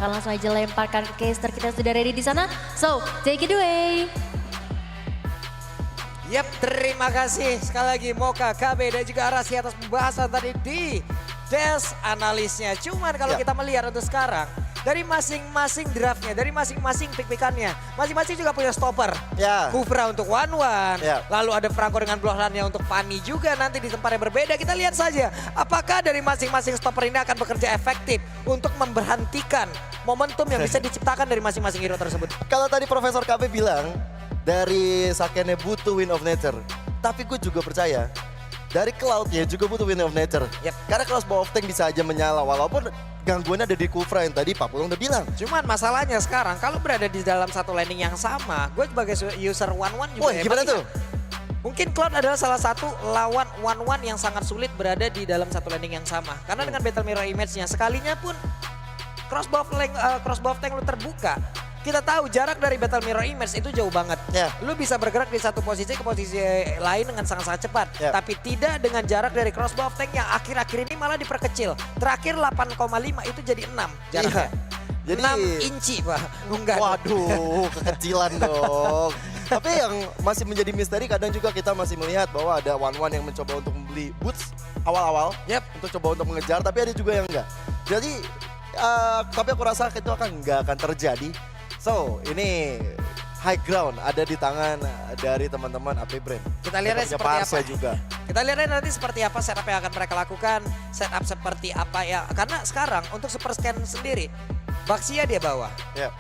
akan langsung aja lemparkan ke caster kita sudah ready di sana. So, take it away. Yap, terima kasih sekali lagi Mocha, KB dan juga Arasi atas pembahasan tadi di Desk Analisnya. Cuman kalau kita melihat untuk sekarang, dari masing-masing draftnya, dari masing-masing pick-pickannya, masing-masing juga punya stopper. Kufra untuk one-one, lalu ada Franco dengan blocklannya untuk Fanny juga nanti di tempat yang berbeda. Kita lihat saja apakah dari masing-masing stopper ini akan bekerja efektif untuk memberhentikan momentum yang bisa diciptakan dari masing-masing hero tersebut. Kalau tadi Profesor KB bilang, dari Sakene butuh Wind of Nature. Tapi gue juga percaya, dari Cloud-nya juga butuh Wind of Nature. Karena Cross Bow of Tank bisa aja menyala, walaupun gangguannya ada di Kufra yang tadi Pak Pulung udah bilang. Cuman masalahnya sekarang, kalau berada di dalam satu landing yang sama, gue sebagai user one-one juga gimana tuh? Mungkin Cloud adalah salah satu lawan one-one yang sangat sulit berada di dalam satu landing yang sama. Karena dengan Battle Mirror Image-nya, sekalinya pun crossbow of tank lu terbuka, kita tahu jarak dari Battle Mirror Image itu jauh banget. Lu bisa bergerak di satu posisi ke posisi lain dengan sangat-sangat cepat. Tapi tidak dengan jarak dari crossbow of tank yang akhir-akhir ini malah diperkecil. Terakhir 8,5 itu jadi 6 jaraknya. Jadi 6 inci Pak. Enggak. Waduh, kekecilan dong. Tapi yang masih menjadi misteri kadang juga kita masih melihat bahwa ada one-one yang mencoba untuk membeli boots awal-awal. Untuk coba untuk mengejar, tapi ada juga yang enggak. Jadi, tapi aku rasa itu nggak akan terjadi. So, ini high ground ada di tangan dari teman-teman AP Brand. Kita lihat seperti apa. Juga. Kita lihat nanti seperti apa setup yang akan mereka lakukan, setup seperti apa ya. Karena sekarang untuk super scan sendiri, Baxia dia bawa.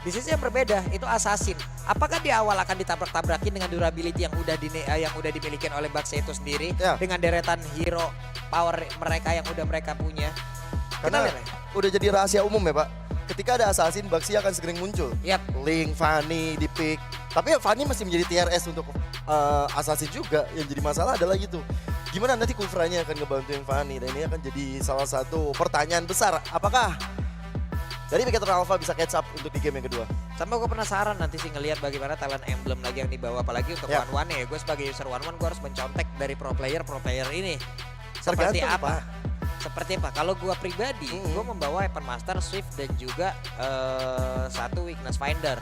Di sisi yang berbeda itu Assassin. Apakah di awal akan ditabrak-tabrakin dengan durability yang udah dimiliki oleh Baxia itu sendiri dengan deretan hero power mereka yang udah mereka punya. Karena udah jadi rahasia umum ya Pak. Ketika ada Assassin, Baxia akan segera muncul. Link, Fanny, di pick. Tapi ya Fanny masih menjadi TRS untuk Assassin juga. Yang jadi masalah adalah gitu. Gimana nanti Kufranya akan ngebantuin Fanny. Dan ini akan jadi salah satu pertanyaan besar. Apakah dari Mikator Alpha bisa catch up untuk di game yang kedua? Sama gue penasaran nanti sih ngelihat bagaimana talent emblem lagi yang dibawa. Apalagi untuk one-one ya. Gue sebagai user one-one gue harus mencontek dari pro player ini. Seperti apa? Seperti apa? Kalau gue pribadi, gue membawa Weapon Master, Swift dan juga satu Weakness Finder.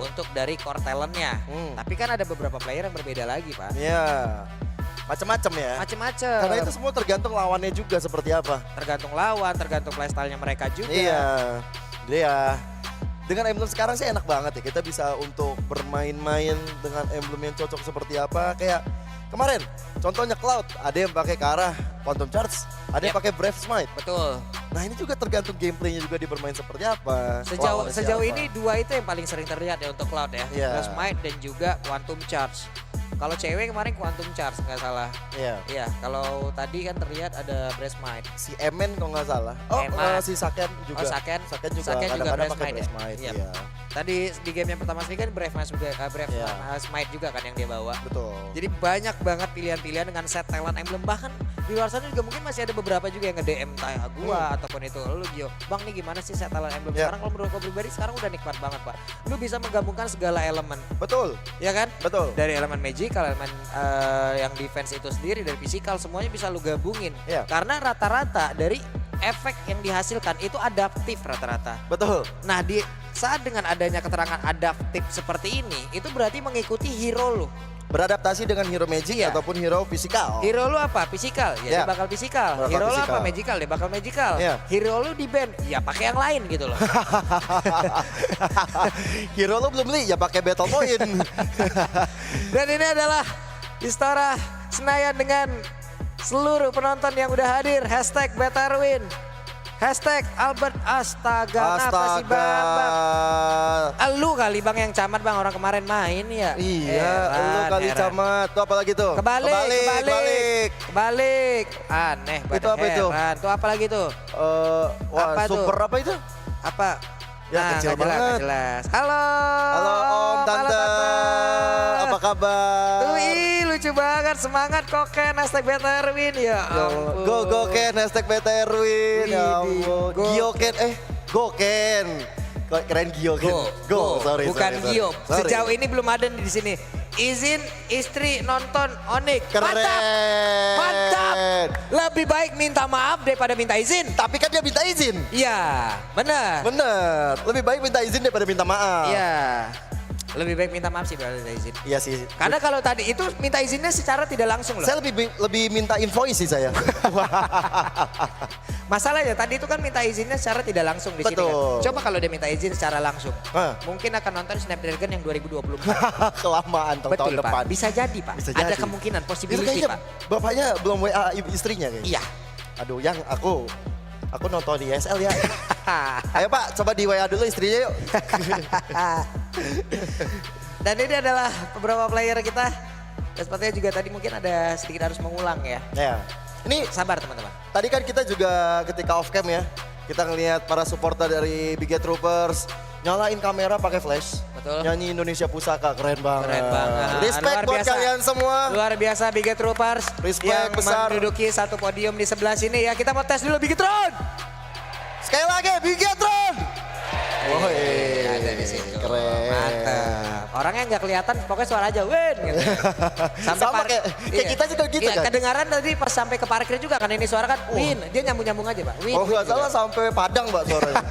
Untuk dari core talentnya. Tapi kan ada beberapa player yang berbeda lagi Pak. Macem-macem ya? Macem-macem. Karena itu semua tergantung lawannya juga seperti apa. Tergantung lawan, tergantung playstyle-nya mereka juga. Jadi ya, dengan emblem sekarang sih enak banget ya. Kita bisa untuk bermain-main dengan emblem yang cocok seperti apa. Kayak kemarin, contohnya Cloud, ada yang pakai ke arah Quantum Charge, ada yang pakai Brave Smite. Betul. Nah ini juga tergantung gameplaynya juga di bermain seperti apa. Sejauh ini dua itu yang paling sering terlihat ya untuk Cloud ya. Brave Smite dan juga Quantum Charge. Kalau cewek kemarin Quantum Charge nggak salah. Iya, kalau tadi kan terlihat ada Brave Smite. Si Emen kalau nggak salah. Si Saken juga. Saken juga kadang-kadang Brave Smite ya. Tadi di game yang pertama sekali kan Brave Smite juga kan yang dia bawa. Betul. Jadi banyak banget pilihan-pilihan dengan set talent emblem. Bahkan di luar sana juga mungkin masih ada beberapa juga yang nge-DM gua ataupun itu. Lu Gio, Bang nih gimana sih set talent emblem sekarang? Kalau menurut gua pribadi sekarang udah nikmat banget Pak. Lu bisa menggabungkan segala elemen. Betul. Ya kan? Betul. Dari elemen magical, elemen yang defense itu sendiri, dari physical semuanya bisa lu gabungin. Karena rata-rata dari efek yang dihasilkan itu adaptif rata-rata. Betul. Nah di saat dengan adanya keterangan adaptif seperti ini, itu berarti mengikuti hero lu. Beradaptasi dengan hero magic ataupun hero fisikal. Hero lu apa? Fisikal, ya dia bakal fisikal. Hero lu apa? Magical, dia bakal magical. Hero lu di band, ya pakai yang lain gitu loh. Hero lu belum beli, ya pakai battle point. Dan ini adalah Istora Senayan dengan seluruh penonton yang udah hadir. Hashtag Betarwin. Hashtag Albert Astaga. Apa sih Bang? Lu kali Bang yang camat Bang, orang kemarin main ya. Iya, lu kali camat. Tuh apa lagi tuh? Kebalik. Aneh banget. Itu apa itu? Tuh apa lagi tuh? Apa super itu? apa itu? Apa? Ya kecil banget. Jelas. Halo Om, Tante. Apa kabar? Lucu banget, semangat Koken, hashtag BTRwin ya ampun. Go Ken, hashtag BTRwin. Ya ampun. Goken. Keren Gio. Sorry. Bukan Gio. Sejauh ini belum ada di sini. izin istri nonton Onyx. Keren. Mantap. Mantap. Lebih baik minta maaf daripada minta izin. Tapi kan dia minta izin. Iya, benar. Bener. Lebih baik minta izin daripada minta maaf. Iya. Lebih baik minta maaf sih daripada minta izin. Iya sih. Karena kalau tadi itu minta izinnya secara tidak langsung loh. Saya lebih minta invoice sih saya. Masalahnya tadi itu kan minta izinnya secara tidak langsung di sini Betul. kan. Coba kalau dia minta izin secara langsung. Hah. Mungkin akan nonton Snapdragon yang 2024. Kelamaan tahun Betul Pak, depan. bisa jadi Pak. Bisa Ada jadi. kemungkinan, Itu possibility kayaknya Pak. bapaknya belum WA istrinya kayaknya. Iya. Aduh yang aku nonton di SL ya. Ayo Pak, coba di WA dulu istrinya yuk. Dan ini adalah beberapa player kita. Dan sepertinya juga tadi mungkin ada sedikit harus mengulang ya. Ya. Ini Sabar teman-teman. tadi kan kita juga ketika off cam ya, kita ngelihat para supporter dari Big Troopers nyalain kamera pakai flash. Betul. Nyanyi Indonesia Pusaka, keren banget. Keren banget. Respect Luar buat biasa. kalian semua. Luar biasa Big Troopers. Respect yang besar. menduduki satu podium di sebelah sini ya. Kita mau tes dulu Bigetron. Sekali lagi Big Tron. Woi, Ada di situ. keren. Mantap. Orangnya nggak kelihatan, pokoknya suara aja win gitu. Sama kayak kita juga gitu iya, kan. kedengaran tadi pas sampai ke parkir juga kan ini suara kan win. Dia nyambung-nyambung aja Pak. Win. Oh nggak gitu. salah sampai Padang Mbak suaranya.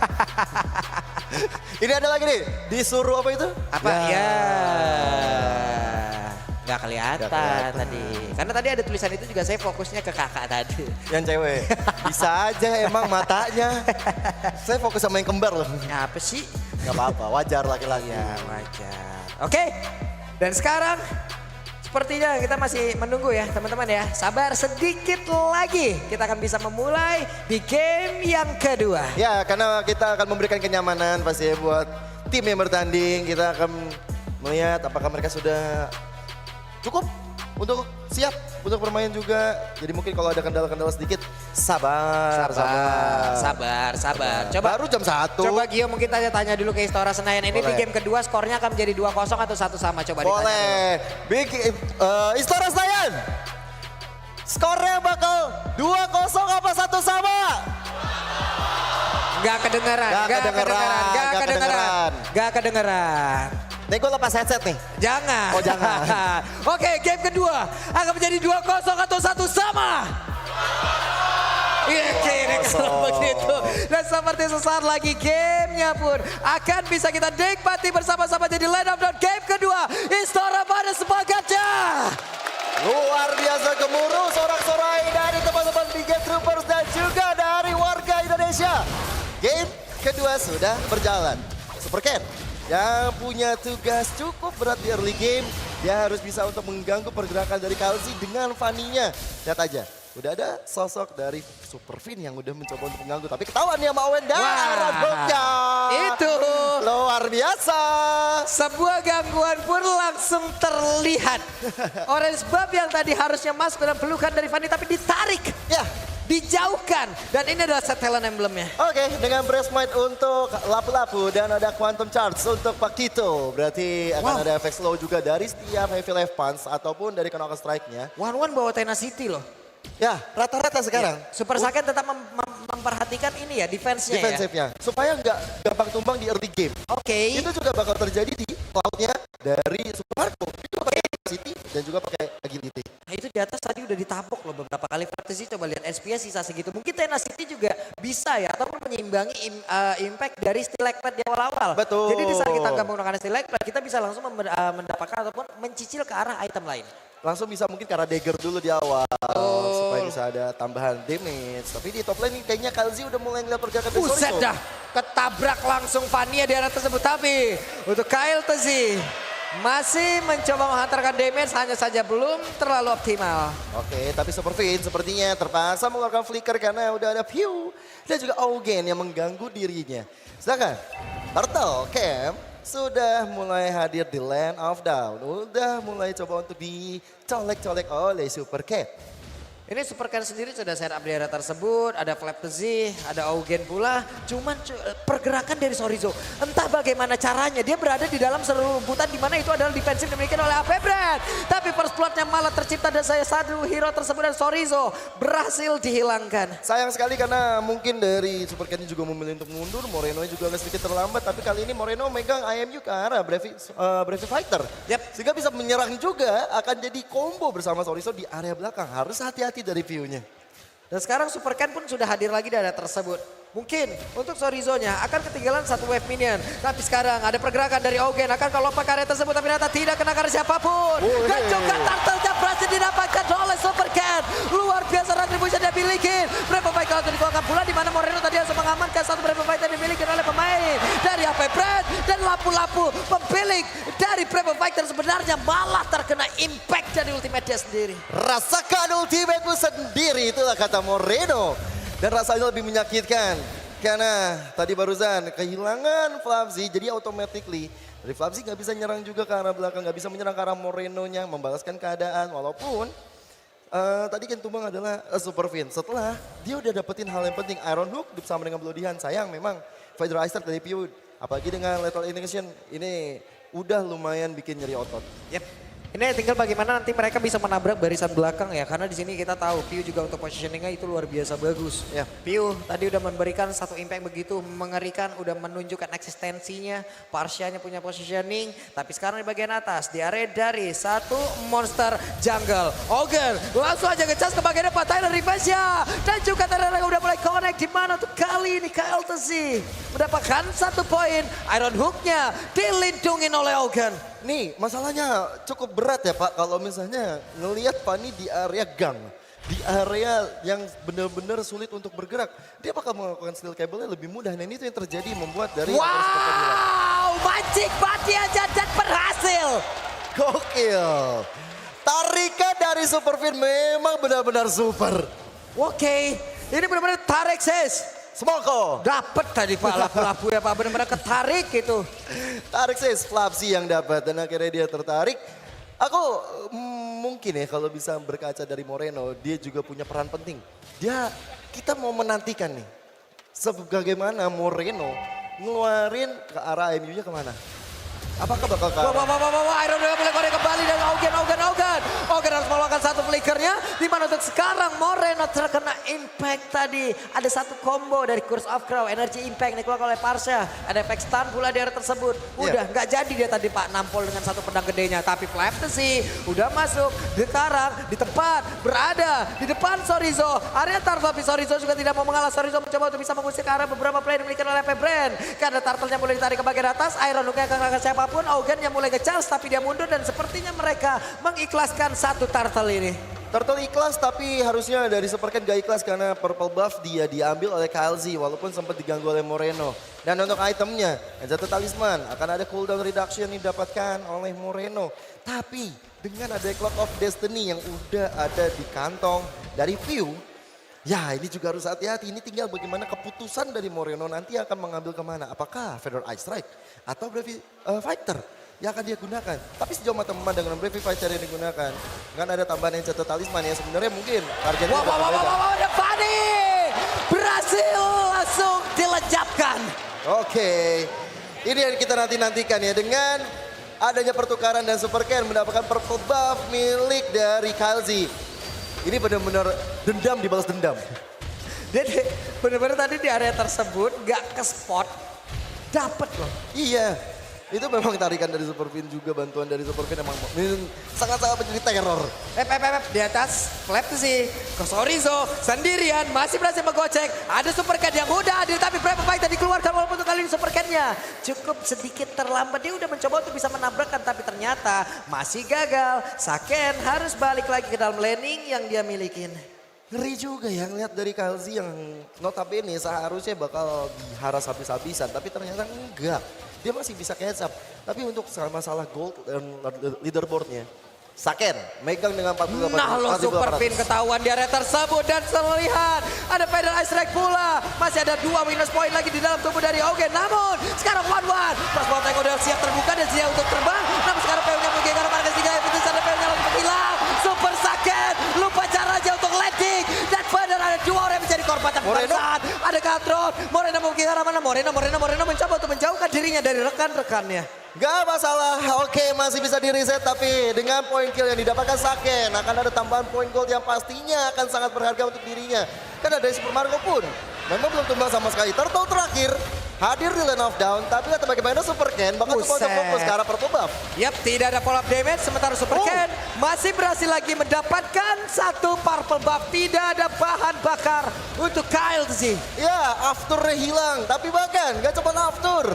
Ini ada lagi nih, disuruh apa itu? Apa ya? Nggak kelihatan Nggak kelihatan. tadi. Karena tadi ada tulisan itu juga saya fokusnya ke kakak tadi. Yang cewek. Bisa aja emang matanya. Saya fokus sama yang kembar loh. Ya, apa sih? Gak apa-apa, wajar laki-laki. Ya wajar. Oke, dan sekarang sepertinya kita masih menunggu ya teman-teman ya. Sabar sedikit lagi kita akan bisa memulai di game yang kedua. Ya, karena kita akan memberikan kenyamanan pasti ya buat tim yang bertanding. Kita akan melihat apakah mereka sudah cukup untuk siap untuk bermain juga. Jadi mungkin kalau ada kendala-kendala sedikit, sabar. Sabar. Coba Baru jam 1. Coba Gio mungkin tanya dulu ke Istora Senayan. Ini di Boleh. game kedua skornya akan menjadi 2-0 atau 1 sama. Coba ditanya dulu. Boleh. Big Istora Senayan. Skornya bakal 2-0 apa 1 sama? Gak kedengeran. Gak kedengeran. Nih gue lepas headset nih. Jangan. Oh, jangan. Oke, game kedua akan menjadi 2-0 atau 1 sama. Iya, kalau begitu. Dan seperti sesaat lagi gamenya pun akan bisa kita nikmati bersama-sama jadi line up dan game kedua. Istora pada semangatnya. Luar biasa gemuruh sorak-sorai dari teman-teman Big Troopers dan juga dari warga Indonesia. Game kedua sudah berjalan. Super Ken yang punya tugas cukup berat di early game. Dia harus bisa untuk mengganggu pergerakan dari Kalsi dengan Fanny-nya. Lihat aja, udah ada sosok dari Super Fin yang udah mencoba untuk mengganggu. Tapi ketahuan ya sama Owen dan Roadblock-nya. Itu Luar biasa. sebuah gangguan pun langsung terlihat. Orange Buff yang tadi harusnya masuk dalam pelukan dari Fanny tapi ditarik. Ya, Dijauhkan. Dan ini adalah set talent emblemnya. oke, dengan Breast Might untuk Lapu-Lapu dan ada Quantum Charge untuk Pak Tito. Berarti akan ada efek slow juga dari setiap heavy left punch ataupun dari Knock Strike-nya. One bawa Tenacity loh. Ya, rata-rata sekarang. Super Saiyan tetap memperhatikan ini ya defense-nya ya. Defensifnya. Supaya nggak gampang tumbang di early game. Oke. Itu juga bakal terjadi di cloud-nya dari Super Marco. Itu pakai City dan juga pakai agility. Nah, itu di atas tadi udah ditapok loh beberapa kali vertis. Coba lihat SPS sisa segitu. Mungkin Tenacity juga bisa ya. Ataupun menyeimbangi impact dari Stilagpad di awal-awal. Betul. Jadi di saat kita nggak menggunakan Stilagpad, kita bisa langsung mendapatkan ataupun mencicil ke arah item lain. Langsung bisa mungkin karena dagger dulu di awal. Supaya bisa ada tambahan damage. Tapi di top lane ini kayaknya Kalzi udah mulai ngeliat pergerakan dari Buset Soriso. dah. Ketabrak langsung Vania di arah tersebut. Tapi untuk Kyle Tezi masih mencoba menghantarkan damage, hanya saja belum terlalu optimal. Oke, tapi Super Fin sepertinya terpaksa mengeluarkan flicker karena udah ada Pew dan juga Augen yang mengganggu dirinya. Sedangkan Turtle Camp sudah mulai hadir di Land of Down. Udah mulai coba untuk dicolek-colek oleh Super Cat. Ini Supercan sendiri sudah set up di area tersebut, ada Flaptzy, ada Augen pula. Cuman pergerakan dari Sorizo, entah bagaimana caranya dia berada di dalam seluruh rumputan di mana itu adalah defensif dimiliki oleh AP Brand. Tapi first blood-nya malah tercipta dan saya satu hero tersebut dan Sorizo berhasil dihilangkan. Sayang sekali karena mungkin dari Supercan juga memilih untuk mundur, Moreno juga agak sedikit terlambat. Tapi kali ini Moreno megang IMU ke arah Brave Fighter. Sehingga bisa menyerang juga, akan jadi combo bersama Sorizo di area belakang. Harus hati-hati dari view-nya. Dan sekarang Supercan pun sudah hadir lagi di area tersebut. Mungkin untuk Sorizo-nya akan ketinggalan satu wave minion. Tapi sekarang ada pergerakan dari Augen. Akan kalau lompat ke area tersebut tapi ternyata tidak kena karena siapapun. Dan juga turtle-nya berhasil didapatkan oleh Supercan. Luar biasa retribution dia miliki. Brave Fighter langsung dikeluarkan pula di mana Moreno tadi harus mengamankan satu Brave Fighter yang dimiliki oleh pemain dari AP Brand. Dan lampu-lampu pemilik dari Brave Fighter sebenarnya malah terkena impact dari ultimate dia sendiri. Rasakan ultimate-mu sendiri, itulah kata Moreno. Dan rasanya lebih menyakitkan. Karena tadi barusan kehilangan Flaptzy. Jadi automatically dari Flaptzy gak bisa nyerang juga ke arah belakang. Gak bisa menyerang ke arah Moreno-nya. Membalaskan keadaan. Walaupun tadi kan tumbang adalah Superfin. Setelah dia udah dapetin hal yang penting. Iron Hook bersama dengan Bloodihan. Sayang memang Fighter Ice dari Pew. Apalagi dengan Lethal Injection. Ini udah lumayan bikin nyeri otot. Yep. Ini tinggal bagaimana nanti mereka bisa menabrak barisan belakang ya. Karena di sini kita tahu Pew juga untuk positioningnya itu luar biasa bagus. Ya, Pew tadi udah memberikan satu impact begitu mengerikan. Udah menunjukkan eksistensinya. Parsianya punya positioning. Tapi sekarang di bagian atas di area dari satu monster jungle. Augen langsung aja ngecas ke bagian depan. Tyler Revenge-nya. Dan juga Tyler udah mulai connect. Dimana untuk kali ini KLTC mendapatkan satu poin. Iron Hook-nya dilindungin oleh Augen. Nih masalahnya cukup berat ya Pak kalau misalnya ngelihat Fanny di area gang. Di area yang benar-benar sulit untuk bergerak. Dia bakal melakukan steel cable-nya lebih mudah. Dan itu yang terjadi membuat dari... Wow, magic body aja dan berhasil. Gokil. Tarikan dari Superfin memang benar-benar super. Oke, ini benar-benar tarik sis. Smoko. Dapat tadi Pak lapu-lapu ya Pak, benar-benar ketarik gitu. Tarik sis, Flaptzy yang dapat dan akhirnya dia tertarik. Aku mungkin ya kalau bisa berkaca dari Moreno, dia juga punya peran penting. Kita mau menantikan nih, sebagaimana Moreno ngeluarin ke arah MU-nya kemana? Apakah bakal ke arah? Iron udah mulai korek kembali dan Augen harus mengeluarkan satu flickernya. Dimana untuk sekarang Moreno terkena impact tadi. Ada satu combo dari Curse of Crow, energy impact dikeluarkan oleh Parsha. Ada efek stun pula di area tersebut. Udah nggak jadi dia tadi Pak nampol dengan satu pedang gedenya. Tapi Flaptzy udah masuk di tarang, di tempat berada di depan Sorizo. Area turtle tapi Sorizo juga tidak mau mengalah. Sorizo mencoba untuk bisa mengusir ke arah beberapa player dimiliki oleh AP Brand. Karena turtle-nya mulai ditarik ke bagian atas. Iron Hook-nya akan siapa pun Augen yang mulai nge-charge tapi dia mundur dan sepertinya mereka mengikhlaskan satu turtle ini. Turtle ikhlas tapi harusnya dari Supercan gak ikhlas karena purple buff dia diambil oleh KLZ walaupun sempat diganggu oleh Moreno. Dan untuk itemnya, satu talisman akan ada cooldown reduction yang didapatkan oleh Moreno. Tapi dengan ada Clock of Destiny yang udah ada di kantong dari Pew, ya ini juga harus hati-hati. Ini tinggal bagaimana keputusan dari Moreno nanti akan mengambil kemana. Apakah Feather Ice Strike atau Brave Fighter yang akan dia gunakan. Tapi sejauh mata memandang dengan Brave Fighter yang digunakan, kan ada tambahan yang jatuh talisman ya sebenarnya mungkin targetnya Wow, ada Fanny berhasil langsung dilenyapkan. Oke, ini yang kita nantikan ya dengan adanya pertukaran dan Supercan mendapatkan purple buff milik dari KLZ. Ini benar-benar dendam dibalas dendam. Jadi benar-benar tadi di area tersebut gak ke spot, dapet loh. Iya, itu memang tarikan dari Superfin juga, bantuan dari Superfin emang sangat-sangat menjadi teror. Di atas Flaptzy, ke Sorizo sendirian masih berhasil menggocek. Ada Supercan yang udah hadir tapi Brave Fighter dikeluarkan walaupun untuk kali ini Supercan-nya cukup sedikit terlambat. Dia udah mencoba untuk bisa menabrakkan tapi ternyata masih gagal. Saken harus balik lagi ke dalam laning yang dia milikin. Ngeri juga ya ngeliat dari KLZ yang notabene seharusnya bakal diharas habis-habisan tapi ternyata enggak. Dia masih bisa catch up. Tapi untuk masalah gold dan leaderboardnya, Saken megang dengan 48. Nah lo Superfin ketahuan di area tersebut dan terlihat ada Feather Ice Strike pula. Masih ada 2 minus point lagi di dalam tubuh dari Augen. Namun sekarang 1-1. Pas Botek udah siap terbuka dan siap untuk terbang. Namun sekarang PU-nya mungkin karena markas 3 itu ada PU-nya langsung hilang. Super Saken lupa caranya untuk landing. perempatan saat ada Katron. Moreno mau ke arah mana? Moreno mencoba untuk menjauhkan dirinya dari rekan-rekannya. Gak masalah, oke masih bisa di reset tapi dengan poin kill yang didapatkan Saken akan ada tambahan poin gold yang pastinya akan sangat berharga untuk dirinya. Karena dari Super Marco pun memang belum tumbang sama sekali. Turtle terakhir hadir di lane of down tapi lihat bagaimana Super Ken bakal coba untuk fokus ke arah purple buff. Yap, tidak ada follow up damage sementara Super Ken masih berhasil lagi mendapatkan satu purple buff. Tidak ada bahan bakar untuk Kyle sih. Ya, afternya hilang tapi bahkan gak cuma after.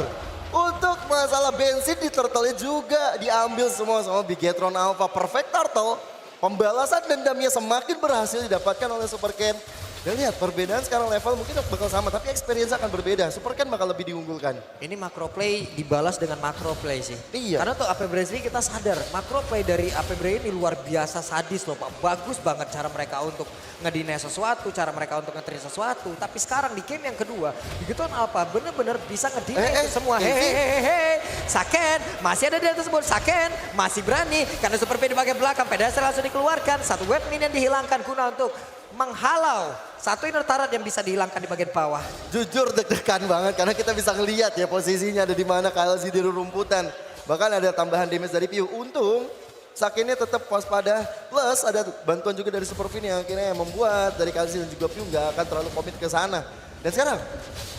Untuk masalah bensin di turtle juga diambil semua sama Bigetron Alpha. Perfect Turtle, pembalasan dendamnya semakin berhasil didapatkan oleh Super Ken. Dan lihat perbedaan sekarang level mungkin bakal sama tapi experience akan berbeda. Super Ken bakal lebih diunggulkan. Ini macro play dibalas dengan macro play sih. Iya. Karena tuh AP Brain ini kita sadar macro play dari AP Brain ini luar biasa sadis loh Pak. Bagus banget cara mereka untuk ngedinai sesuatu, cara mereka untuk nge-train sesuatu. Tapi sekarang di game yang kedua, Bigetron Alpha bener-bener bisa ngedinai itu semua. Hehehe. Saken masih ada di atas tersebut. Saken masih berani karena Super P di bagian belakang. Pedasnya langsung dikeluarkan. Satu web minion dihilangkan guna untuk menghalau satu inner turret yang bisa dihilangkan di bagian bawah. Jujur deg-degan banget karena kita bisa ngelihat ya posisinya ada di mana KLZ di rumputan. Bahkan ada tambahan damage dari Piu. Untung Sakennya tetap waspada. Plus ada bantuan juga dari Super Fin yang akhirnya membuat dari KLZ dan juga Piu nggak akan terlalu komit ke sana. Dan sekarang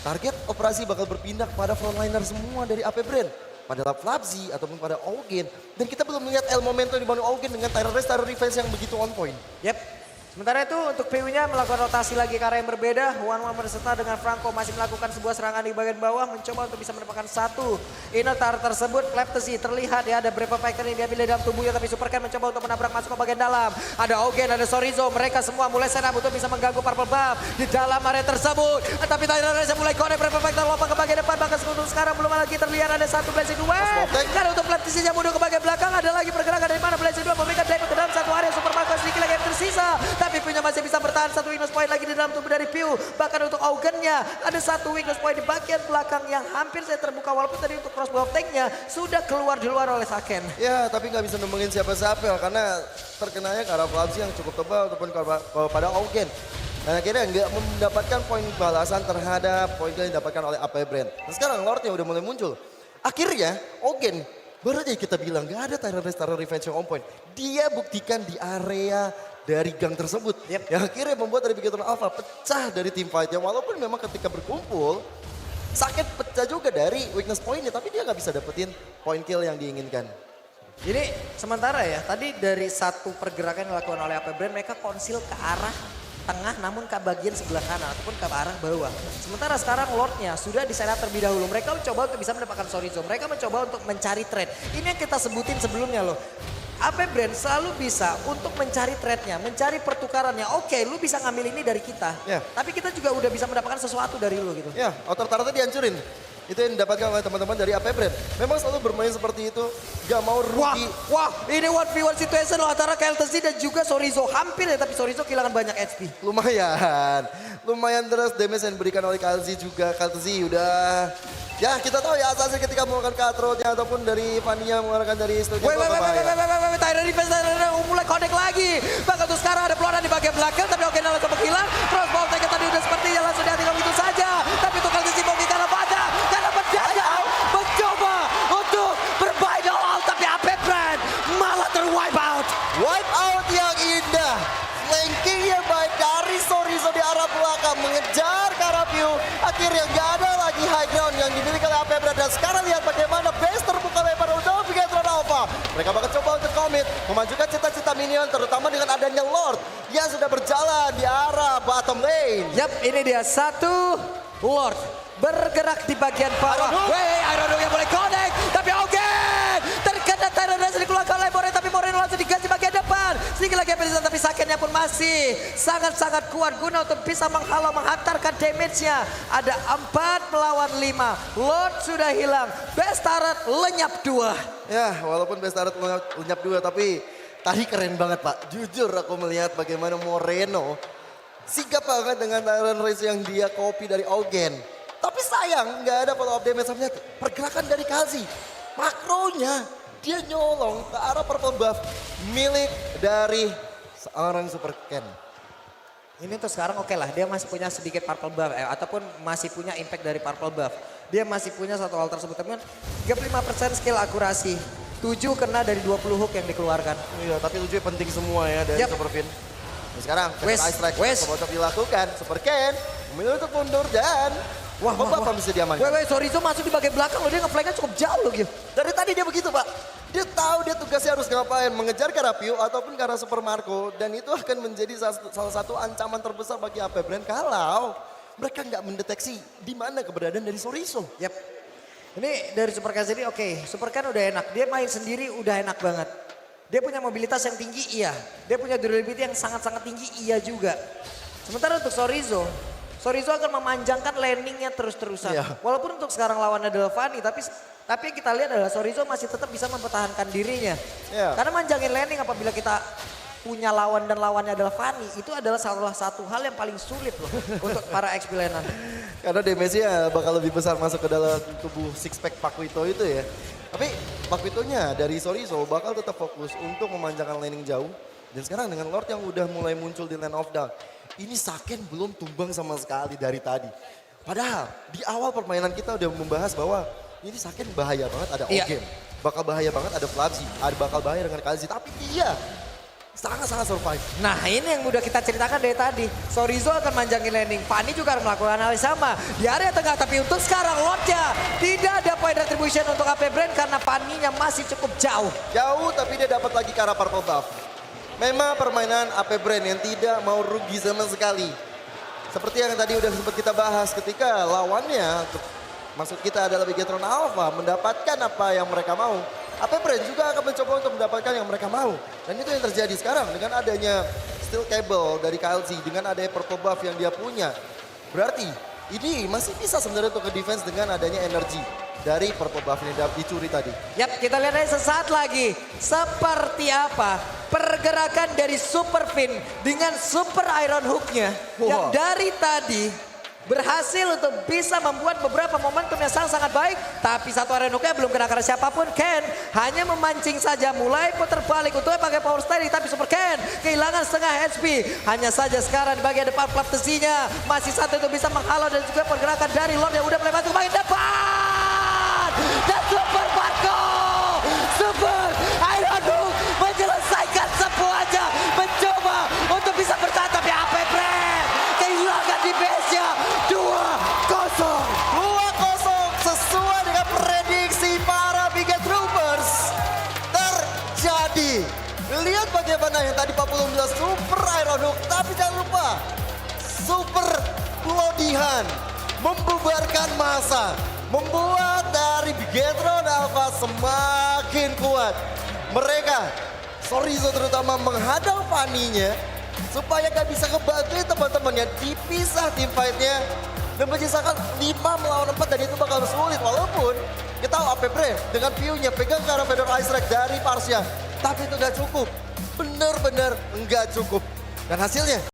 target operasi bakal berpindah kepada frontliner semua dari AP Brand. Pada Flabzi ataupun pada Augen. Dan kita belum melihat El Momento di bawah Augen dengan Tyrant Race, Tyrant Revenge yang begitu on point. Yep. Sementara itu untuk PU-nya melakukan rotasi lagi ke arah yang berbeda. One berserta dengan Franco masih melakukan sebuah serangan di bagian bawah. Mencoba untuk bisa mendapatkan satu inner turret tersebut. Kleptesi terlihat ya ada beberapa fighter yang diambil dari dalam tubuhnya. Tapi Super Ken mencoba untuk menabrak masuk ke bagian dalam. Ada Augen, ada Sorizo. Mereka semua mulai senam untuk bisa mengganggu Purple Buff di dalam area tersebut. Tapi Tyler Reza mulai connect beberapa fighter lompat ke bagian depan. Bahkan untuk sekarang belum lagi terlihat ada satu Blazing Duel. Karena untuk Kleptesinya mundur ke bagian belakang. Ada lagi pergerakan dari mana Blazing Duel memberikan damage ke dalam satu area. Super Marco sedikit lagi yang tersisa. Tapi punya masih bisa bertahan satu weakness point lagi di dalam tubuh dari Piu. Bahkan untuk Augennya ada satu weakness point di bagian belakang yang hampir saya terbuka. Walaupun tadi untuk crossbow tanknya sudah keluar di luar oleh Saken. Ya tapi nggak bisa nemuin siapa-siapa karena terkenanya ke arah Flabzi yang cukup tebal ataupun pada Augen. Dan akhirnya nggak mendapatkan poin balasan terhadap poin yang didapatkan oleh AP Brand. Dan sekarang Lordnya udah mulai muncul. Akhirnya Augen baru aja kita bilang nggak ada Tyrant Race, Tyrant Revenge yang on point. Dia buktikan di area dari gang tersebut. Yang akhirnya membuat dari Bigetron Alpha pecah dari tim fight. Yang walaupun memang ketika berkumpul, Saken pecah juga dari weakness pointnya. Tapi dia nggak bisa dapetin point kill yang diinginkan. Jadi sementara ya, tadi dari satu pergerakan yang dilakukan oleh AP Brand, mereka konsil ke arah tengah namun ke bagian sebelah kanan ataupun ke arah bawah. Sementara sekarang Lordnya sudah di sana terlebih dahulu. Mereka mencoba untuk bisa mendapatkan Sorizo. Mereka mencoba untuk mencari trade. Ini yang kita sebutin sebelumnya loh. AP Brand selalu bisa untuk mencari trade-nya, mencari pertukarannya. Oke, lu bisa ngambil ini dari kita. Tapi kita juga udah bisa mendapatkan sesuatu dari lu gitu. Ya, outer turretnya dihancurin. Itu yang didapatkan oleh teman-teman dari AP Brand. Memang selalu bermain seperti itu, gak mau rugi. Wah, ini 1v1 situation loh antara KLTC dan juga Sorizo. Hampir ya, tapi Sorizo kehilangan banyak HP. Lumayan terus damage yang diberikan oleh KLZ juga. KLZ udah... Ya kita tahu ya Assassin ketika melakukan cutthroat-nya ataupun dari Vania mengeluarkan dari studio. Tyrant Defense mulai connect lagi. Bahkan tuh sekarang ada peluang di bagian belakang tapi oke langsung menghilang. Crossbow tank tadi udah seperti yang langsung dihadirkan begitu saja. Tapi untuk KLZ mau karena pada karena berjaga mencoba untuk bermain all tapi AP Brand malah terwipe out. Wipe out yang indah. Flankingnya baik dari Sorizo di arah belakang mengejar Karapiu. Akhirnya gak ada lagi high ground yang dimiliki oleh AP Brand. Dan sekarang lihat bagaimana base terbuka lebar untuk Bigetron Alpha. Mereka bakal coba untuk komit, memajukan cita-cita minion terutama dengan adanya Lord yang sudah berjalan di arah bottom lane. Yap, ini dia satu Lord bergerak di bagian bawah. Iron yang boleh connect, tapi terkena Tyrant Race dikeluarkan oleh Moreno, tapi Moreno langsung digas di bagian depan. Sedikit lagi Perizan, tapi Sakennya pun masih sangat-sangat kuat guna untuk bisa menghalau, menghantarkan damage-nya. Ada 4 melawan 5. Lord sudah hilang, best turret lenyap 2. Ya, walaupun best turret lenyap 2, tapi tadi keren banget Pak. Jujur aku melihat bagaimana Moreno sigap banget dengan Tyrant Race yang dia copy dari Augen. Tapi sayang nggak ada follow up damage. Pergerakan dari Kazi, makronya dia nyolong ke arah purple buff milik dari seorang Super Ken. Ini tuh sekarang oke lah, dia masih punya sedikit purple buff ataupun masih punya impact dari purple buff. Dia masih punya satu hal tersebut, teman. 35% skill akurasi, 7 kena dari 20 hook yang dikeluarkan. Iya, tapi 7 penting semua ya dari Super Fin. Nah, sekarang, Ice Strike coba untuk dilakukan. Super Ken memilih untuk mundur dan apa bisa diamankan. Sorizo masuk di bagian belakang loh, dia nge-flanknya cukup jauh loh gitu. Dari tadi dia begitu, Pak. Dia tahu dia tugasnya harus ngapain, mengejar ke Rapio ataupun ke arah Super Marco. Dan itu akan menjadi salah satu ancaman terbesar bagi AP Brand kalau mereka nggak mendeteksi di mana keberadaan dari Sorizo. Yap. Ini dari Super Ken sendiri oke. Super Ken udah enak, dia main sendiri udah enak banget. Dia punya mobilitas yang tinggi, iya. Dia punya durability yang sangat-sangat tinggi, iya juga. Sementara untuk Sorizo akan memanjangkan landingnya terus-terusan. Iya. Walaupun untuk sekarang lawannya adalah Fanny, tapi yang kita lihat adalah Sorizo masih tetap bisa mempertahankan dirinya. Iya. Karena manjangin landing apabila kita punya lawan dan lawannya adalah Fanny, itu adalah salah satu hal yang paling sulit loh untuk para XP laner. Karena damage-nya bakal lebih besar masuk ke dalam tubuh six pack Pakuito itu ya. Tapi Pakuitonya dari Sorizo bakal tetap fokus untuk memanjangkan landing jauh. Dan sekarang dengan Lord yang udah mulai muncul di Land of Dark, ini Saken belum tumbang sama sekali dari tadi. Padahal di awal permainan kita udah membahas bahwa ini Saken bahaya banget ada Ogem. Bakal bahaya banget ada Flabzi, bakal bahaya dengan Kazi. Tapi dia sangat-sangat survive. Nah ini yang udah kita ceritakan dari tadi. Sorizo akan manjangin landing. Fanny juga akan melakukan hal yang sama. Di area tengah tapi untuk sekarang Lordnya tidak ada point retribution untuk AP Brand karena Fanny-nya masih cukup jauh. Jauh tapi dia dapat lagi ke arah purple buff. Memang permainan AP Brand yang tidak mau rugi sama sekali. Seperti yang tadi udah sempat kita bahas ketika lawannya, maksud kita adalah Bigetron Alpha mendapatkan apa yang mereka mau. AP Brand juga akan mencoba untuk mendapatkan yang mereka mau. Dan itu yang terjadi sekarang dengan adanya Steel Cable dari KLC, dengan adanya purple buff yang dia punya. Berarti ini masih bisa sebenarnya untuk nge-defense dengan adanya energi dari purple buff yang dicuri tadi. Yap, kita lihat aja sesaat lagi seperti apa pergerakan dari Super Fin dengan Super Iron Hook-nya yang dari tadi berhasil untuk bisa membuat beberapa momentum yang sangat-sangat baik. Tapi satu Iron Hook-nya belum kena karena siapapun. Ken hanya memancing saja, mulai putar balik untuk pakai power steady. Tapi Super Ken kehilangan setengah HP. Hanya saja sekarang di bagian depan platesinya masih satu untuk bisa menghalau dan juga pergerakan dari Lord yang udah mulai masuk bagian depan. Dan Super Marco, Super Iron Hook menyelesaikan semuanya. Mencoba untuk bisa bertahan tapi AP Brand kehilangan di base-nya. 2-0 sesuai dengan prediksi para Biget Troopers terjadi. Lihat bagaimana yang tadi 14 Super Iron Hook, tapi jangan lupa Super Lodihan membubarkan masa, membuat dari Bigetron Alpha semakin kuat. Mereka, Sorizo terutama menghadang Fanny-nya supaya gak bisa ngebantuin teman-temannya dipisah tim fight-nya. Dan menyisakan 5 melawan 4 dan itu bakal sulit. Walaupun kita tahu AP Brand dengan view-nya pegang ke arah Fedor Ice Strike dari Parsia. Tapi itu gak cukup. Bener-bener gak cukup. Dan hasilnya